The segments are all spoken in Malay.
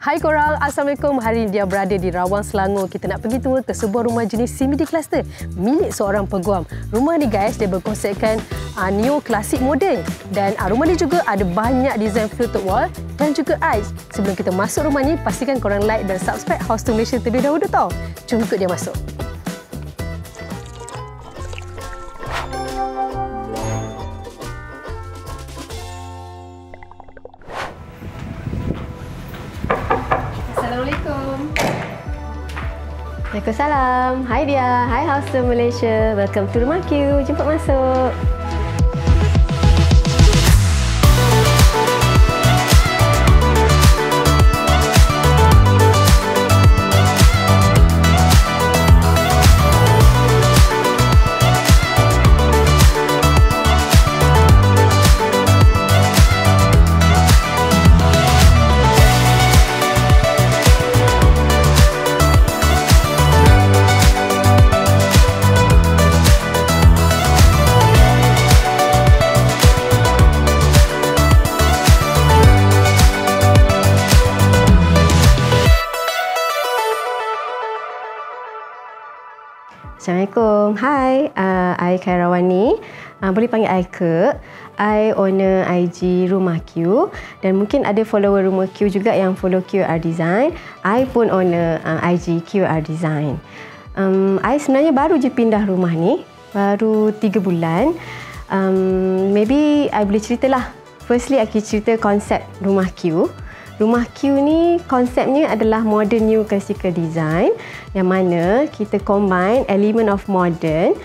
Hai korang, Assalamualaikum. Hari ini dia berada di Rawang, Selangor. Kita nak pergi tua ke sebuah rumah jenis CBD cluster milik seorang peguam. Rumah ni guys, dia berkonsepkan neo-klasik moden. Dan rumah ni juga ada banyak design fluted wall dan juga ice. Sebelum kita masuk rumah ni, pastikan korang like dan subscribe House to Malaysia terlebih dahulu tau. Jom ikut dia masuk. Assalamualaikum. Waalaikumsalam. Hai dia. Hai House to Malaysia. Welcome to Rumah Q. Jemput masuk. Assalamualaikum. Hai, I Khairawani. Boleh panggil I Ke. I owner IG Rumah Q. Dan mungkin ada follower Rumah Q juga yang follow QR Design. I pun owner IG QR Design. I sebenarnya baru je pindah rumah ni. Baru 3 bulan. Maybe I boleh ceritalah. Firstly, I cerita konsep Rumah Q. Rumah Q ni konsepnya adalah modern new classical design yang mana kita combine element of modern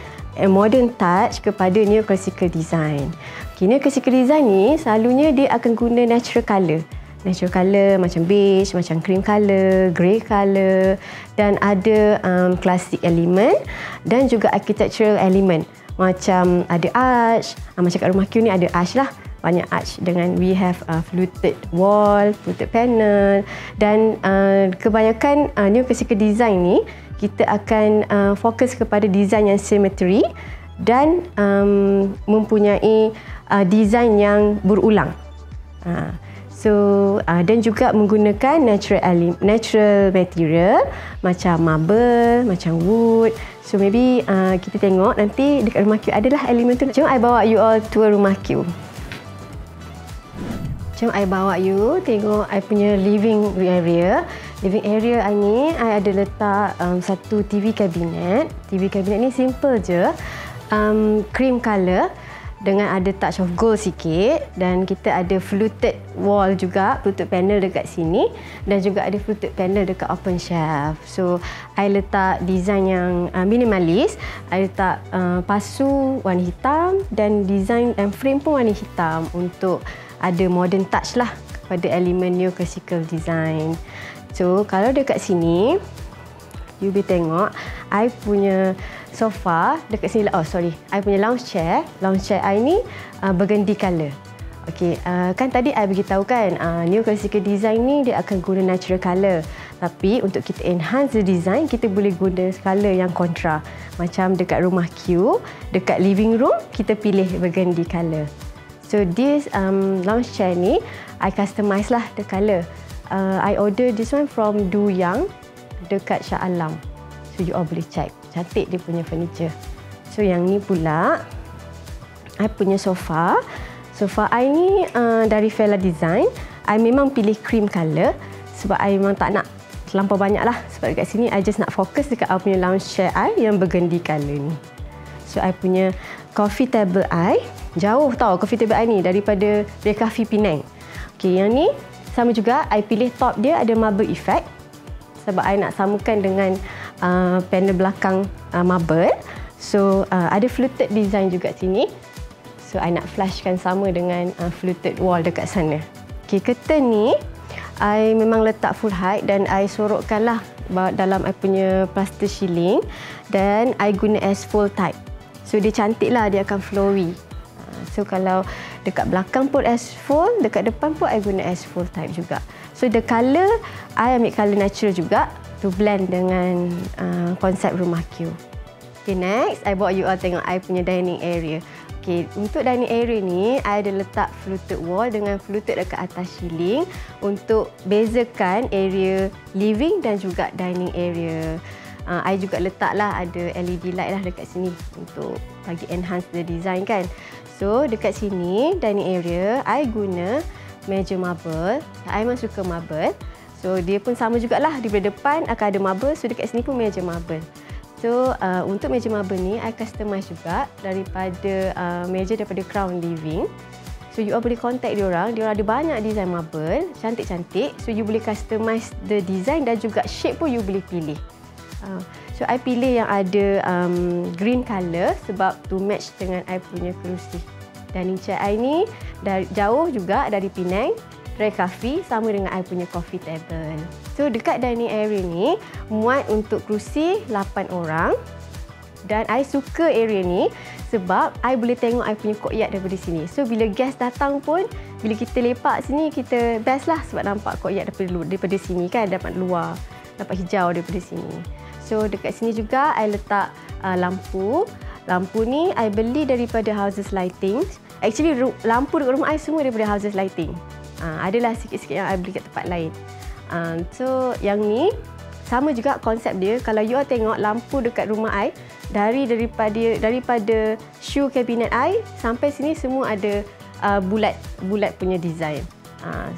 touch kepada new classical design. Okay, new classical design ni selalunya dia akan guna natural colour. Natural colour macam beige, macam cream colour, grey colour dan ada classic element dan juga architectural element. Macam ada arch, macam kat Rumah Q ni ada arch lah. Banyak arch dengan we have fluted wall, fluted panel dan kebanyakan new classical design ni kita akan fokus kepada design yang symmetry dan mempunyai design yang berulang. Dan juga menggunakan natural material macam marble, macam wood. So maybe kita tengok nanti dekat Rumah Q adalah elemen tu. Jom I bawa you all tour Rumah Q. Jom I bawa you tengok I punya living area. Living area I ni, I ada letak satu TV cabinet. TV cabinet ni simple je. Cream colour dengan ada touch of gold sikit. Dan kita ada fluted wall juga, fluted panel dekat sini. Dan juga ada fluted panel dekat open shelf. So, I letak design yang minimalis. I letak pasu warna hitam dan design and frame pun warna hitam untuk ada modern touch lah kepada elemen neoclassical design. So, kalau dekat sini, you boleh tengok, I punya sofa dekat sini. Oh, sorry. I punya lounge chair. Lounge chair I ni burgundy colour. Okay, kan tadi I beritahu kan, neoclassical design ni dia akan guna natural colour. Tapi untuk kita enhance the design, kita boleh guna colour yang kontra. Macam dekat Rumah Q, dekat living room, kita pilih burgundy colour. So this lounge chair ni, I customise lah the colour. I order this one from Du Yang dekat Shah Alam. So you all boleh check. Cantik dia punya furniture. So yang ni pula, I punya sofa. Sofa I ni dari Vela Design. I memang pilih cream colour sebab I memang tak nak terlampau banyak lah. Sebab dekat sini, I just nak fokus dekat I punya lounge chair I yang burgundy colour ni. So I punya coffee table I, jauh tau coffee table I ni daripada Cafe Penang. Okay, yang ni sama juga, I pilih top dia ada marble effect sebab I nak samakan dengan panel belakang marble. So ada fluted design juga sini. So I nak flashkan sama dengan fluted wall dekat sana. Okay, curtain ni I memang letak full height dan I sorokkan lah dalam I punya plaster ceiling dan I guna asphalt type. So dia cantik lah, dia akan flowy. So kalau dekat belakang pun asphalt, dekat depan pun I guna asphalt type juga. So the colour, I ambil colour natural juga to blend dengan konsep Rumah Q. Okay, next I bawa you all tengok I punya dining area. Okay, untuk dining area ni, I ada letak fluted wall dengan fluted dekat atas ceiling untuk bezakan area living dan juga dining area. I juga letaklah ada LED light lah dekat sini untuk bagi enhance the design kan. So, dekat sini, dining area, I guna meja marble. I memang suka marble. So, dia pun sama jugalah. Di depan akan ada marble. So, dekat sini pun meja marble. So, untuk meja marble ni, I customize juga daripada meja daripada Crown Living. So, you all boleh contact diorang. Diorang ada banyak design marble, cantik-cantik. So, you boleh customize the design dan juga shape pun you boleh pilih. So, I pilih yang ada green colour sebab to match dengan I punya kerusi. Dining chair I ni jauh juga dari Penang. Ray Coffee sama dengan I punya coffee table. So dekat dining area ni muat untuk kerusi 8 orang. Dan I suka area ni sebab I boleh tengok I punya courtyard daripada sini. So bila guest datang pun, bila kita lepak sini, kita best lah sebab nampak courtyard daripada sini kan, dapat luar, dapat hijau daripada sini. So dekat sini juga I letak lampu. Lampu ni I beli daripada Houses Lighting. Actually lampu dekat rumah I semua daripada Houses Lighting. Adalah sikit-sikit yang I beli kat tempat lain. So yang ni sama juga konsep dia. Kalau you all tengok lampu dekat rumah I, daripada shoe cabinet I sampai sini semua ada bulat punya design.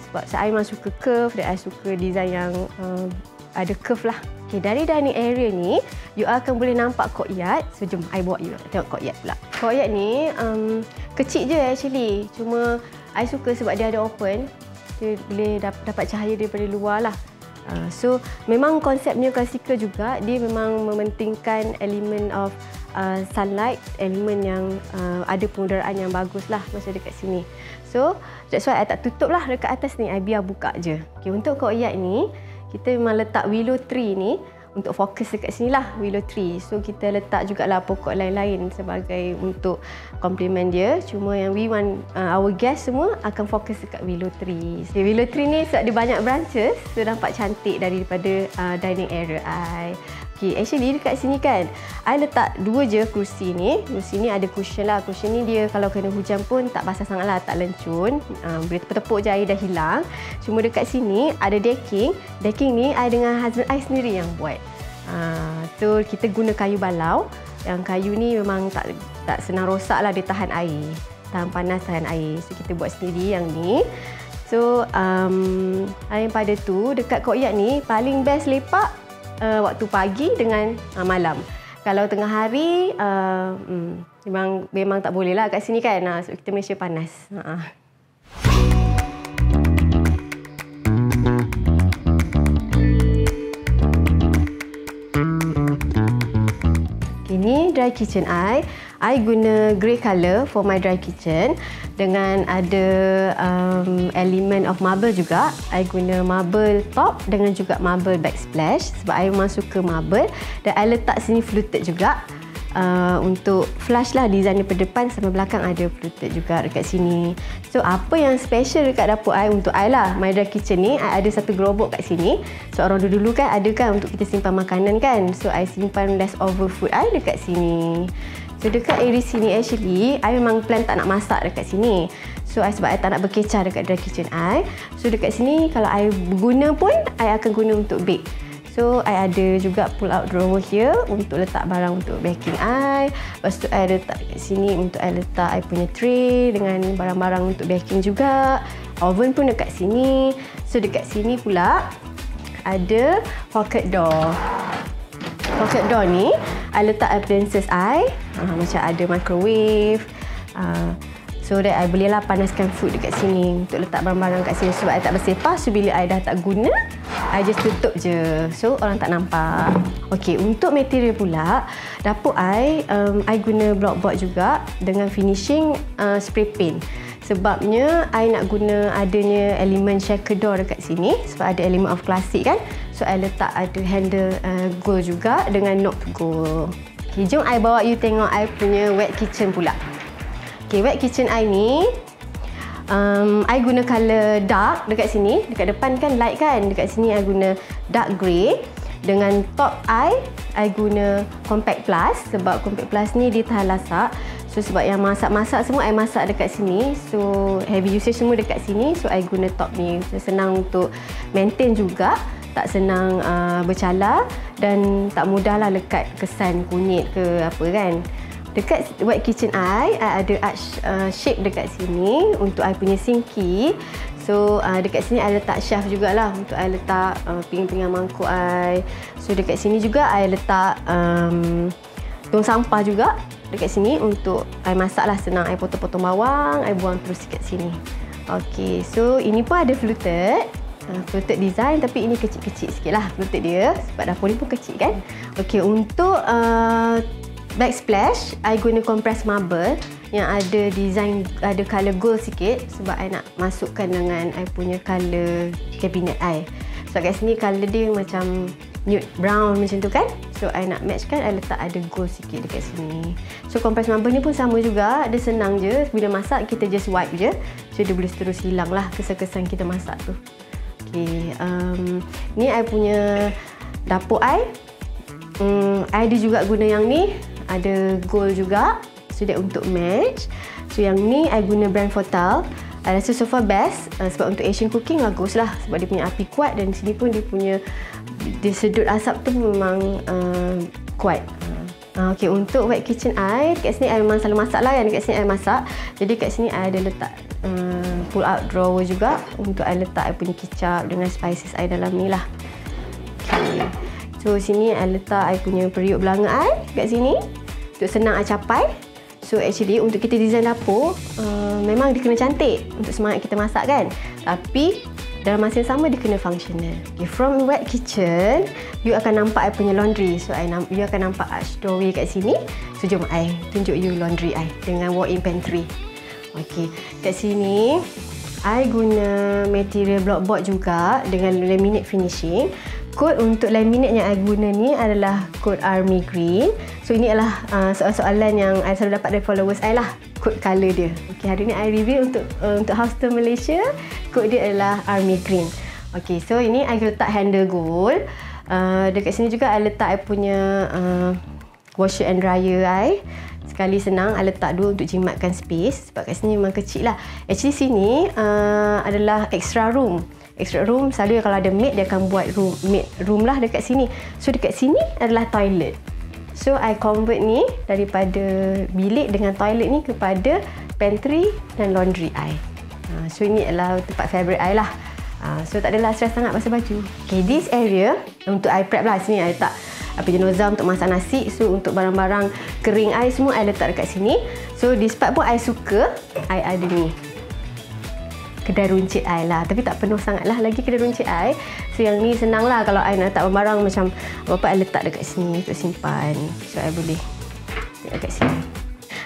Sebab saya memang suka curve dan I suka design yang ada curve lah. Okay, dari dining area ni, you akan boleh nampak courtyard. So jom I bawa you tengok courtyard pula. Courtyard ni kecil je actually. Cuma I suka sebab dia ada open. Dia boleh dapat cahaya daripada luar lah. So memang konsepnya klasikal juga. Dia memang mementingkan elemen of sunlight, elemen yang ada pengudaraan yang bagus lah macam dekat sini. So that's why I tak tutup lah dekat atas ni. I biar buka je. Okay, untuk courtyard ni, kita memang letak willow tree ni untuk fokus dekat sini lah, willow tree. So kita letak jugalah pokok lain-lain sebagai untuk complement dia. Cuma yang we want our guest semua akan fokus dekat willow tree. So, willow tree ni sebab dia banyak branches, so nampak cantik daripada dining area I. Okay, actually dekat sini kan, I letak 2 je kerusi ni. Kerusi ni ada cushion lah. Cushion ni dia kalau kena hujan pun tak basah sangat lah, tak lencun. Boleh tepuk-tepuk je air dah hilang. Cuma dekat sini ada decking. Decking ni I dengan husband I sendiri yang buat. So kita guna kayu balau. Yang kayu ni memang tak senang rosak lah, dia tahan air. Tahan panas, tahan air. So kita buat sendiri yang ni. So daripada tu, dekat courtyard ni paling best lepak waktu pagi dengan malam. Kalau tengah hari memang tak boleh lah kat sini kan. Sebab kita Malaysia panas. Ini dry kitchen I guna grey colour for my dry kitchen dengan ada elemen of marble juga. I guna marble top dengan juga marble backsplash sebab I memang suka marble. Dan I letak sini fluted juga untuk flush lah, design daripada depan sampai belakang ada fluted juga dekat sini. So apa yang special dekat dapur I untuk I lah, my dry kitchen ni, I ada satu gerobok kat sini. So orang dulu kan ada kan untuk kita simpan makanan kan. So I simpan leftover food I dekat sini. So dekat area sini actually I memang plan tak nak masak dekat sini. So sebab I tak nak berkecah dekat dry kitchen I. So dekat sini kalau I guna pun I akan guna untuk bake. So I ada juga pull out drawer here untuk letak barang untuk baking I. Lepas tu I letak kat sini untuk I letak I punya tray dengan barang-barang untuk baking juga. Oven pun dekat sini. So dekat sini pula ada pocket door. Pocket door ni I letak appliances I, macam ada microwave. So that I bolehlah panaskan food dekat sini untuk letak barang-barang kat sini sebab I tak bersepah. So bila I dah tak guna, I just tutup je. So orang tak nampak. Okey, untuk material pula, dapur I guna blockboard juga dengan finishing spray paint. Sebabnya I nak guna adanya elemen shaker door dekat sini sebab ada elemen of klasik kan. So I letak ada handle gold juga dengan knob gold. Okay, jom I bawa you tengok I punya wet kitchen pula. Okay, wet kitchen I ni I guna colour dark dekat sini. Dekat depan kan light kan. Dekat sini I guna dark grey. Dengan top I guna compact plus sebab compact plus ni dia tahan lasak. So sebab yang masak-masak semua I masak dekat sini. So heavy usage semua dekat sini. So I guna top ni. So senang untuk maintain juga. Tak senang bercalar dan tak mudahlah lekat kesan kunyit ke apa kan. Dekat wet kitchen I ada arch shape dekat sini untuk I punya sinki. So dekat sini I letak shelf jugalah untuk I letak pinggan-pinggan mangkuk I. So dekat sini juga I letak tong sampah juga dekat sini untuk I masak lah, senang I potong-potong bawang, I buang terus dekat sini. Okay, so ini pun ada fluted. Fluted design tapi ini kecil-kecil sikit lah fluted dia sebab dapur ni pun kecil kan. Okay, untuk backsplash I guna compressed marble yang ada design, ada colour gold sikit sebab I nak masukkan dengan I punya colour kabinet I. Sebab kat sini colour dia macam nude brown macam tu kan. So I nak match kan, I letak ada gold sikit dekat sini. So compressed marble ni pun sama juga, dia senang je. Bila masak kita just wipe je. So dia boleh terus hilang lah kesan-kesan kita masak tu. Okay, ni I punya dapur I. I ada juga guna yang ni, ada gold juga. So dia untuk match. So yang ni I guna brand Fortal. I rasa so far best sebab untuk Asian cooking bagus lah sebab dia punya api kuat dan di sini pun dia punya sedut asap tu memang kuat. Okay, untuk wet kitchen I, kat sini I memang selalu masak lah kan, kat sini I masak. Jadi kat sini I ada letak pull out drawer juga untuk I letak I punya kicap dengan spices I dalam ni lah. Okay. So sini I letak I punya periuk belanga I kat sini untuk senang I capai. So actually untuk kita design dapur memang dia kena cantik untuk semangat kita masak kan. Tapi dalam masa yang sama dia kena functional. Okay, from wet kitchen you akan nampak I punya laundry. So you akan nampak arch doorway kat sini. So jom I tunjuk you laundry I dengan walk-in pantry. Okay, kat sini I guna material blockboard juga dengan laminate finishing. Kod untuk laminate yang I guna ni adalah kod Army Green. So ini adalah soalan-soalan yang I selalu dapat dari followers I lah, kod colour dia. Okay, hari ni I review untuk house tour Malaysia. Kod dia adalah Army Green. Okay, so ini I letak handle gold. Dekat sini juga I letak I punya washer and dryer I. Sekali senang I letak dua untuk jimatkan space sebab kat sini memang kecil lah. Actually sini adalah extra room. Extra room selalu kalau ada maid dia akan buat maid room lah dekat sini. So dekat sini adalah toilet. So I convert ni daripada bilik dengan toilet ni kepada pantry dan laundry I. So ini adalah tempat favourite I lah. So tak adalah stress sangat pasal baju. Okay, this area untuk I prep lah. Sini I letak apa jenozah untuk masak nasi. So untuk barang-barang kering I semua I letak dekat sini. So this part pun I suka. I ada ni kedai runcit I lah, tapi tak penuh sangat lah lagi kedai runcit I. So yang ni senang lah kalau I nak letak barang macam apa-apa I letak dekat sini untuk simpan. So I boleh dekat sini.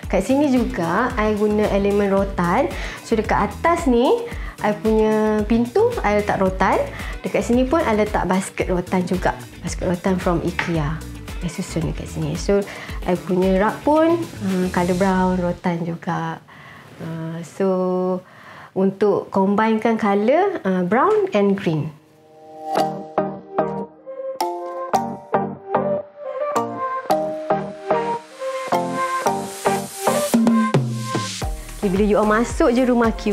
Kat sini juga I guna elemen rotan. So dekat atas ni I punya pintu I letak rotan. Dekat sini pun I letak basket rotan juga. Basket rotan from IKEA. I susun dekat sini. So I punya rak pun colour brown rotan juga. So untuk combinekan colour brown and green. Okay, bila you all masuk je rumah Q,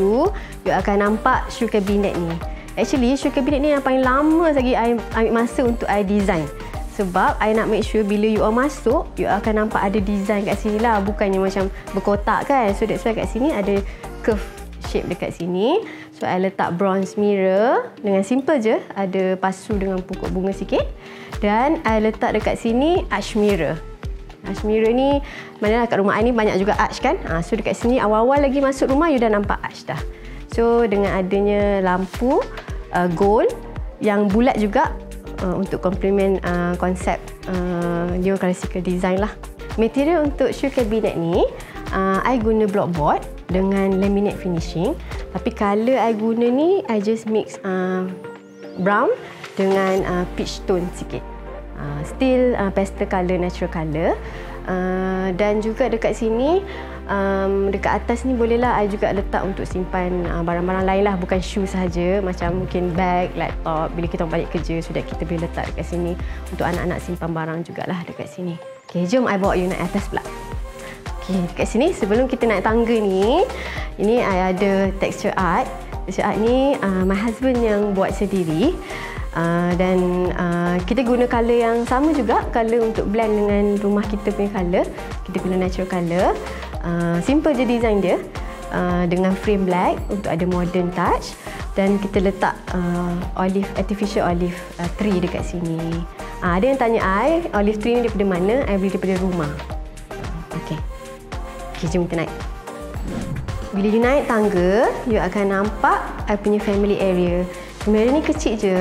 you akan nampak shoe cabinet ni. Actually shoe cabinet ni yang paling lama lagi I ambil masa untuk I design. Sebab I nak make sure bila you all masuk, you akan nampak ada design kat sini lah. Bukannya macam berkotak kan. So that's why kat sini ada curve shape dekat sini. So I letak bronze mirror dengan simple je, ada pasu dengan pokok bunga sikit. Dan I letak dekat sini arch mirror. Arch mirror ni manalah kat rumah I ni banyak juga arch kan. So dekat sini awal-awal lagi masuk rumah you dah nampak arch dah. So dengan adanya lampu gold yang bulat juga untuk complement konsep neoclassical design lah. Material untuk shoe cabinet ni I guna blockboard dengan laminate finishing. Tapi colour I guna ni I just mix brown dengan peach tone sikit. Still pastel colour, natural colour. Dan juga dekat sini dekat atas ni bolehlah I juga letak untuk simpan barang-barang lain lah, bukan shoe sahaja, macam mungkin bag, laptop bila kita balik kerja, so that kita boleh letak dekat sini. Untuk anak-anak simpan barang jugalah dekat sini. Okay, jom I bawa you naik atas pula. Okey, dekat sini sebelum kita naik tangga ni, ini I ada texture art. Texture art ni my husband yang buat sendiri. Dan kita guna colour yang sama juga, colour untuk blend dengan rumah kita punya colour. Kita guna natural colour. Simple je design dia. Dengan frame black untuk ada modern touch. Dan kita letak artificial olive tree dekat sini. Ada yang tanya I, olive tree ni daripada mana? I beli daripada rumah. Okey, jom kita naik. Bila you naik tangga, you akan nampak I punya family area. Family area ni kecil je.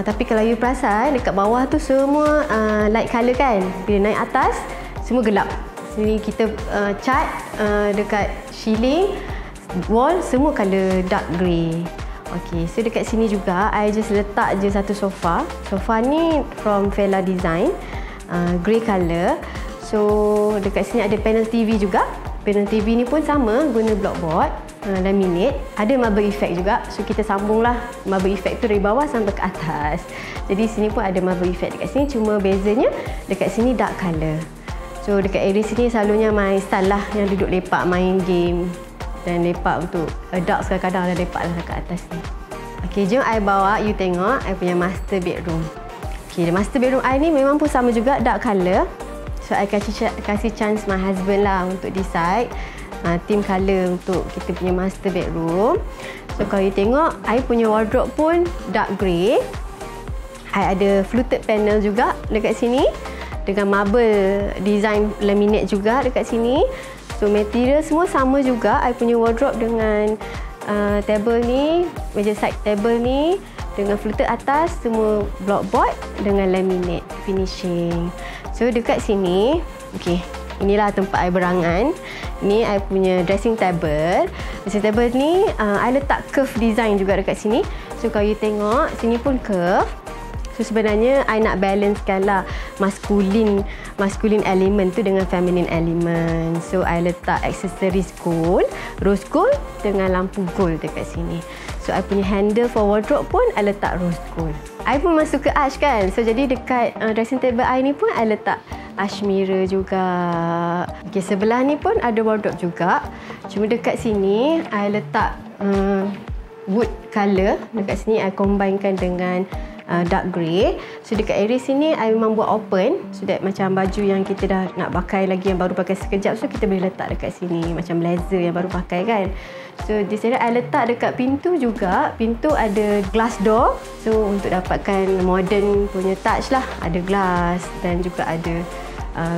Tapi kalau you perasan, dekat bawah tu semua light colour kan. Bila naik atas, semua gelap. Sini kita cat dekat ceiling, wall semua colour dark grey. Okey, so dekat sini juga I just letak je satu sofa. Sofa ni from Vela Design, grey colour. So dekat sini ada panel TV juga. Panel TV ni pun sama, guna blockboard, laminate. Ada marble effect juga. So kita sambunglah marble effect tu dari bawah sampai ke atas. Jadi sini pun ada marble effect dekat sini, cuma bezanya dekat sini dark colour. So dekat area sini selalunya main style lah, yang duduk lepak main game dan lepak untuk adults, kadang-kadang ada lepak lah kat atas ni. Okey, jom I bawa you tengok I punya master bedroom. Okey, master bedroom I ni memang pun sama juga dark colour. So I kasih chance my husband lah untuk decide theme colour untuk kita punya master bedroom. So kalau you tengok, I punya wardrobe pun dark grey. I ada fluted panel juga dekat sini dengan marble design laminate juga dekat sini. So material semua sama juga. I punya wardrobe dengan table ni, meja side table ni dengan fluted atas, semua blockboard dengan laminate finishing. So dekat sini, okey, inilah tempat I berangan. Ni I punya dressing table. Dressing table ni I letak curve design juga dekat sini. So kalau you tengok, sini pun curve. So sebenarnya I nak balancekan lah masculine element tu dengan feminine element. So I letak aksesoris gold, rose gold dengan lampu gold dekat sini. So I punya handle for wardrobe pun I letak rose gold. I pun masuk ke arch kan. So jadi dekat dressing table I ni pun I letak arch mirror juga. Okay, sebelah ni pun ada wardrobe juga. Cuma dekat sini I letak wood colour. Dekat sini I combinekan dengan dark grey. So dekat area sini I memang buat open, so that macam baju yang kita dah nak pakai lagi, yang baru pakai sekejap, so kita boleh letak dekat sini macam blazer yang baru pakai kan. So di sini I letak dekat pintu juga. Pintu ada glass door, so untuk dapatkan modern punya touch lah. Ada glass dan juga ada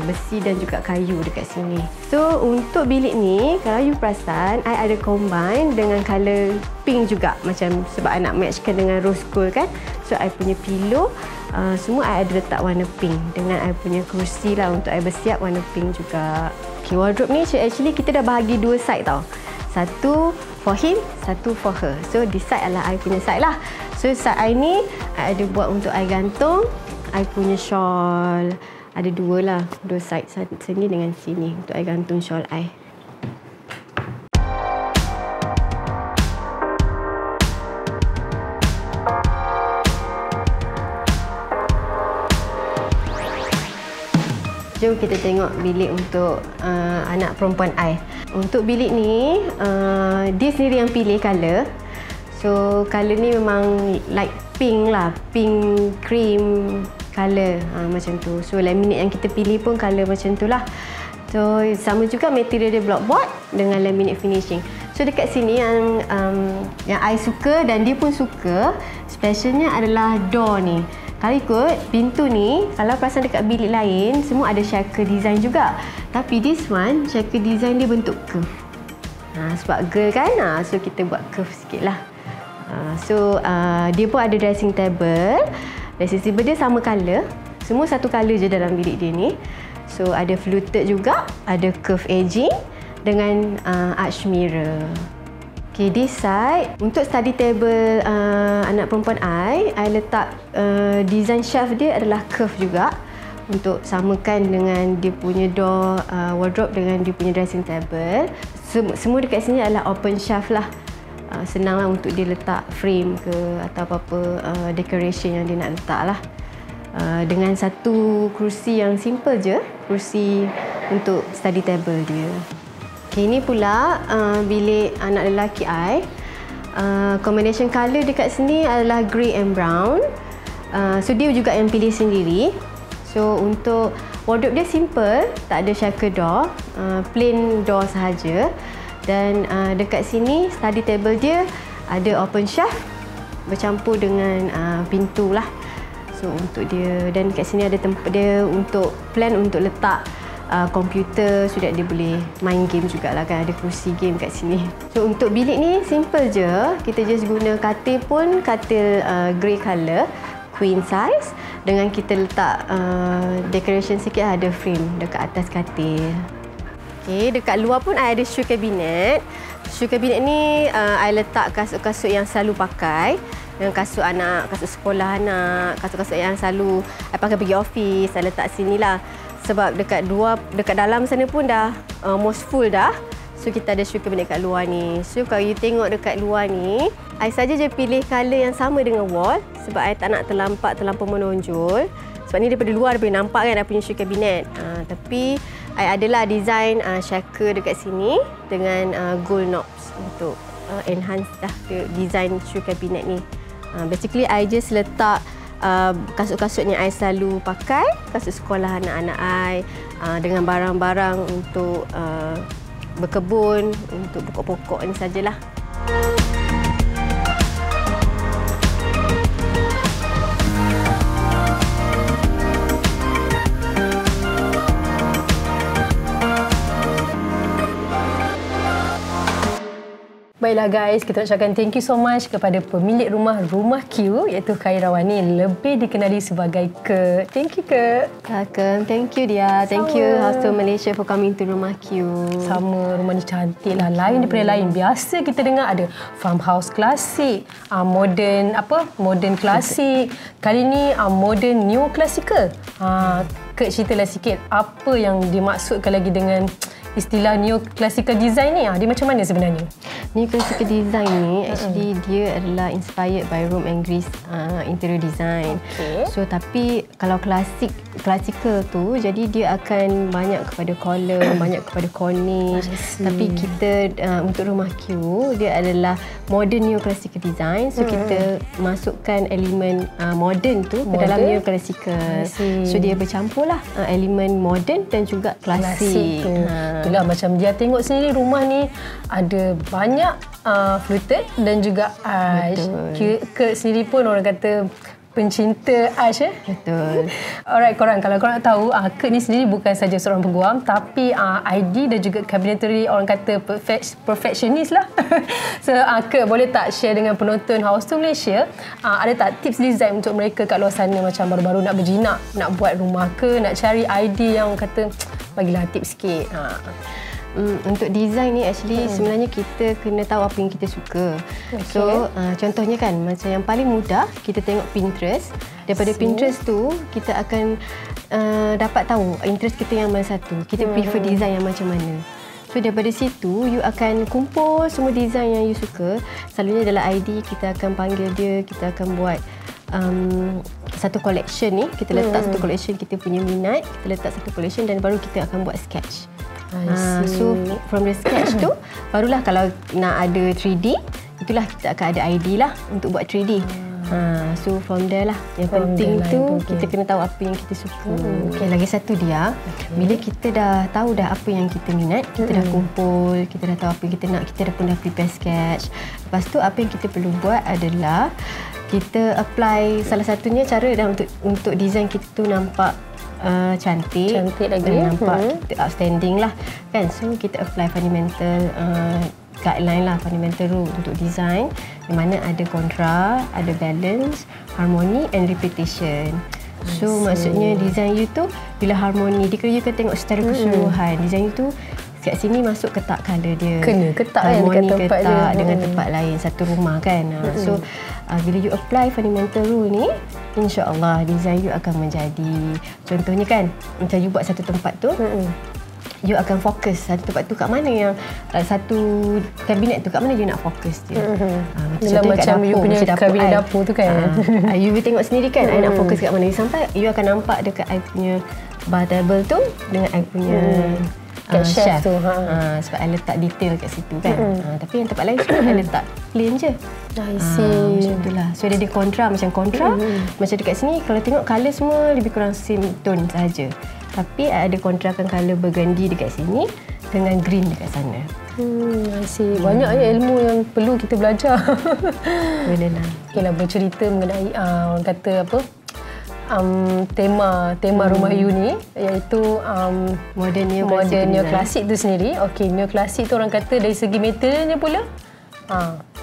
besi dan juga kayu dekat sini. So untuk bilik ni, kalau you perasan, I ada combine dengan colour pink juga, macam sebab I nak matchkan dengan rose gold kan. So I punya pillow semua I ada letak warna pink, dengan I punya kerusi lah untuk I bersiap warna pink juga. Okay, wardrobe ni actually kita dah bahagi dua side tau. Satu for him, satu for her. So this side adalah I punya side lah. So side I ni I ada buat untuk I gantung I punya shawl. Ada dua lah, dua side, sini dengan sini untuk I gantung shawl I. Jom kita tengok bilik untuk anak perempuan I. Untuk bilik ni, dia sendiri yang pilih colour. So colour ni memang light pink lah, pink cream colour macam tu. So laminate yang kita pilih pun colour macam tu lah. So sama juga material dia blockboard dengan laminate finishing. So dekat sini yang I suka dan dia pun suka, specialnya adalah door ni. Kalau ikut pintu ni, kalau perasan dekat bilik lain semua ada shaker design juga, tapi this one shaker design dia bentuk curve. Sebab girl kan, so kita buat curve sikit lah. Dia pun ada dressing table. Dressing table dia sama colour, semua satu colour je dalam bilik dia ni. So ada fluted juga, ada curve edging dengan arch mirror. Okay, this side untuk study table anak perempuan I letak design shelf dia adalah curve juga, untuk samakan dengan dia punya door wardrobe dengan dia punya dressing table. Semua dekat sini adalah open shelf lah. Senanglah untuk dia letak frame ke atau apa-apa decoration yang dia nak letak lah. Dengan satu kerusi yang simple je, kerusi untuk study table dia. Okay, ini pula bilik anak lelaki I. Combination colour dekat sini adalah grey and brown. So dia juga yang pilih sendiri. So untuk wardrobe dia simple, tak ada shaker door, plain door sahaja. Dan dekat sini study table dia ada open shelf bercampur dengan pintu lah. So untuk dia, dan dekat sini ada tempat dia untuk plan untuk letak komputer, so that dia boleh main game jugalah kan, ada kerusi game kat sini. So untuk bilik ni simple je, kita just guna katil pun katil grey colour, queen size, dengan kita letak decoration sikit, ada frame dekat atas katil. Okay, dekat luar pun I ada shoe cabinet. Shoe cabinet ni I letak kasut-kasut yang selalu pakai, dengan kasut anak, kasut sekolah anak, kasut-kasut yang selalu I pakai pergi office, I letak sini lah. Sebab dekat dalam sana pun dah almost full dah. So kita ada shoe cabinet kat luar ni. So kalau you tengok dekat luar ni, I saja je pilih colour yang sama dengan wall sebab I tak nak terlampau menonjol. Sebab ni daripada luar dia boleh nampak kan I punya shoe cabinet. Tapi I adalah design shaker dekat sini dengan gold knobs untuk enhance dah design shoe cabinet ni. Basically I just letak kasut-kasut yang I selalu pakai, kasut sekolah anak-anak I, dengan barang-barang untuk berkebun, untuk pokok-pokok ni sajalah. Baiklah guys, kita ucapkan thank you so much kepada pemilik rumah Q, iaitu Khairawani, lebih dikenali sebagai Ke. Thank you Ke. Welcome. Thank you dia. Thank you Hostel Malaysia for coming to rumah Q. Sama, rumah ni cantik lah. Lain daripada lain. Biasa kita dengar ada farmhouse klasik, modern klasik. Kali ni modern neo classical. Ke ceritalah sikit apa yang dimaksudkan lagi dengan istilah neo classical design ni. Dia macam mana sebenarnya? Neo classical design ni actually dia adalah inspired by Rome and Greece interior design. Okay. So tapi kalau classical tu jadi dia akan banyak kepada column, banyak kepada cornice. Tapi kita untuk rumah Q dia adalah modern neo classical design. So kita masukkan elemen modern tu ke dalam neo classical. So dia bercampur lah elemen modern dan juga klasik. Itulah macam dia tengok sendiri rumah ni ada banyak fluted dan juga arch. Ke sendiri pun orang kata pencinta arch. Betul. Alright korang, kalau korang nak tahu Ke ni sendiri bukan saja seorang peguam, tapi ID dan juga cabinetry orang kata perfectionist lah. So Ke boleh tak share dengan penonton House to Malaysia, ada tak tips design untuk mereka kat luar sana macam baru-baru nak berjinak, nak buat rumah ke, nak cari ID yang orang kata bagilah tips sikit. Untuk design ni actually sebenarnya kita kena tahu apa yang kita suka. Okay. So contohnya kan macam yang paling mudah kita tengok Pinterest. Daripada Pinterest tu kita akan dapat tahu interest kita yang mana satu. Kita prefer design yang macam mana. So daripada situ you akan kumpul semua design yang you suka. Selalunya dalam ID kita akan panggil dia, kita akan buat satu collection ni, kita letak satu collection kita punya minat, kita letak satu collection dan baru kita akan buat sketch. So from the sketch tu barulah kalau nak ada 3D, itulah kita akan ada ID lah untuk buat 3D. So from there lah. Yang penting tu kita kena tahu apa yang kita suka. Okay, lagi satu dia, bila kita dah tahu dah apa yang kita minat, kita dah kumpul, kita dah tahu apa yang kita nak, kita dah pun dah prepare sketch. Lepas tu apa yang kita perlu buat adalah kita apply, salah satunya cara dah untuk design kita tu nampak cantik lagi, nampak kita outstanding lah kan. So kita apply fundamental guideline lah, fundamental rule untuk design, di mana ada kontra, ada balance, harmony and repetition. So maksudnya design you tu bila harmoni, dia kena you kena tengok secara keseluruhan. Design you tu kat sini masuk ke tak colour dia, kena ketak harmoni kan tempat ketak dia dengan tempat lain satu rumah kan. So bila you apply fundamental rule ni, insya-Allah design you akan menjadi, contohnya kan macam you buat satu tempat tu, you akan fokus satu tempat tu kat mana yang satu kabinet tu kat mana you nak fokus dia. Macam you punya kabinet dapur tu kan. You tengok sendiri kan I nak fokus kat mana. Sampai you akan nampak dekat I punya bar table tu dengan I punya chef tu. Sebab I letak detail kat situ kan. Tapi yang tempat lain semua I letak plain je. I see. Macam itulah. So dia ada kontra macam kontra. Macam dekat sini kalau tengok colour semua lebih kurang same tone saja. Tapi I ada kontrakan colour burgundy dekat sini dengan green dekat sana. I see. Banyak ilmu yang perlu kita belajar. Benar. Okeylah, bercerita mengenai orang kata apa? Tema rumah you ni iaitu modern neoklasik tu sendiri. Okey, neoklasik tu orang kata dari segi materialnya pula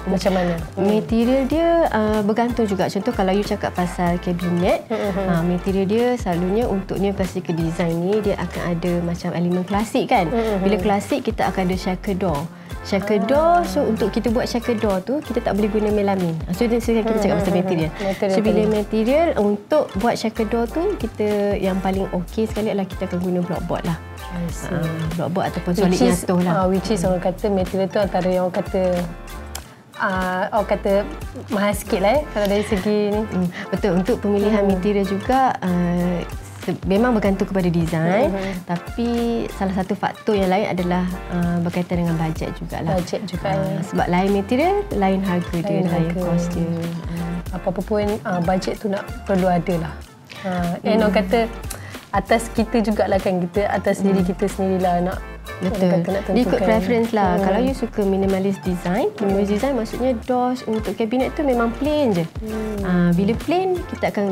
macam mana? Material dia bergantung juga. Contoh kalau you cakap pasal kabinet, material dia selalunya untuk neoclassical design ni dia akan ada macam elemen klasik kan. Bila klasik kita akan ada shaker door. Shaker door, so untuk kita buat shaker door tu kita tak boleh guna melamin. So itu kita cakap pasal material. So bila material untuk buat shaker door tu kita yang paling okey sekali adalah kita akan guna blockboard lah. Blockboard ataupun solid nyatuh lah. Which is orang kata material tu antara yang orang kata mahal sikit lah kalau dari segi ni. Betul, untuk pemilihan material juga memang bergantung kepada design, tapi salah satu faktor yang lain adalah berkaitan dengan bajet jugalah. Bajet juga. Sebab lain material, lain harga dia, lain kos dia. Apa-apa pun bajet tu nak perlu ada lah. And orang kata atas kita jugalah kan, kita atas diri kita sendirilah nak. Betul. Dia ikut preference lah. Kalau you suka minimalist design, maksudnya doors untuk kabinet tu memang plain je. Bila plain,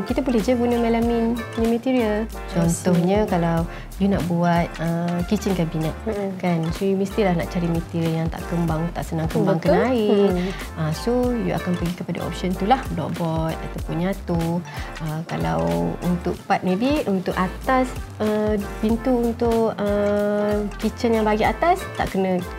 kita boleh je guna melamin punya material. Contohnya kalau you nak buat kitchen cabinet kan, so you mestilah nak cari material yang tak kembang, tak senang kembang kena air. So you akan pergi kepada option tu lah, blockboard ataupun nyatu. Kalau untuk part maybe untuk atas pintu untuk kitchen yang bagi atas tak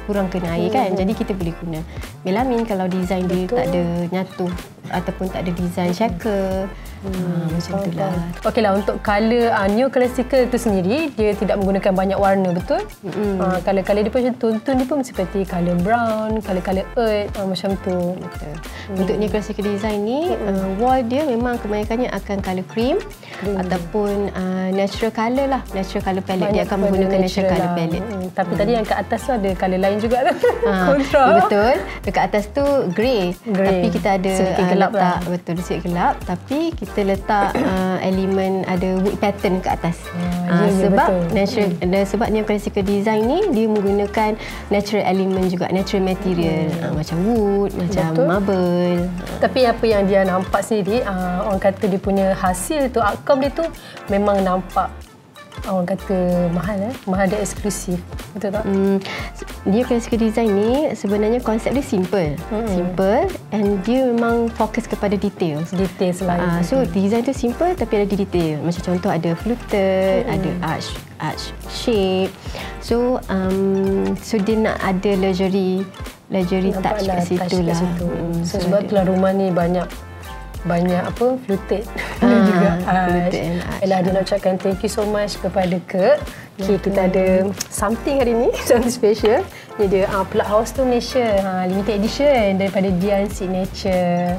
kurang kena air kan, jadi kita boleh guna melamin kalau design dia tak ada nyatu ataupun tak ada design shaker. Macam itulah. Okeylah, untuk colour neoclassical tu sendiri dia tidak menggunakan banyak warna, betul? Colour-colour dia pun tone dia pun seperti colour brown, colour earth, macam tu. Betul. Untuk neoclassical design ni wall dia memang kebanyakannya akan colour cream ataupun natural colour lah, natural colour palette. Dia akan menggunakan natural colour palette. Tapi tadi yang kat atas tu ada colour lain juga lah. Kontra. Betul. Dekat atas tu grey. Tapi kita ada sedikit gelap letak, betul, sedikit gelap, tapi kita letak elemen ada wood pattern kat atas. Sebab sebab neoclassical design ni dia menggunakan natural element juga, natural material, macam wood, macam marble. Tapi apa yang dia nampak sendiri, orang kata dia punya hasil tu, outcome dia tu memang nampak orang kata mahal dan eksklusif. Betul tak? Neoclassical design ni sebenarnya konsep dia simple. Simple, and dia memang fokus kepada detail. Detail selain. So design tu simple tapi ada detail. Macam contoh ada fluted, ada arch shape. So dia nak ada luxury touch kat situ lah. So sebab itulah rumah ni banyak fluted juga. Ella ada nak ucapkan thank you so much kepada Kek. Kita ada something hari ni, something special. Ni dia plug house tu Malaysia, limited edition daripada Dian Signature.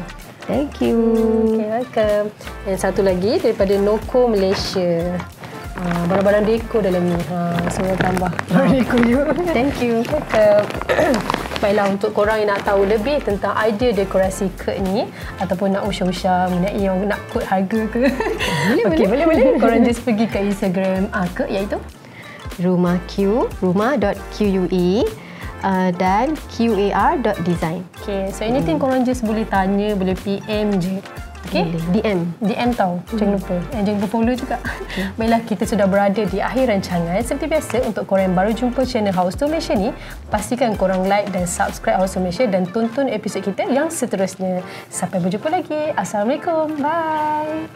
Thank you. Okay, welcome. Yang satu lagi daripada Noko Malaysia. Barang-barang dekor dalam ni. Semua tambah dekor juga. Thank you. Baiklah, untuk korang yang nak tahu lebih tentang idea dekorasi Kek ni ataupun nak usah-usah mengenai yang nak kod harga ke, boleh. Korang just pergi ke Instagram Kek, iaitu rumah.que dan qar.design. Okay, so anything korang just boleh tanya, boleh PM je. Okay? DM tau. Jangan lupa. Jangan lupa follow juga. Baiklah, kita sudah berada di akhir rancangan. Seperti biasa, untuk korang yang baru jumpa channel House Tour Malaysia ni, pastikan korang like dan subscribe House Tour Malaysia dan tonton episod kita yang seterusnya. Sampai berjumpa lagi. Assalamualaikum. Bye.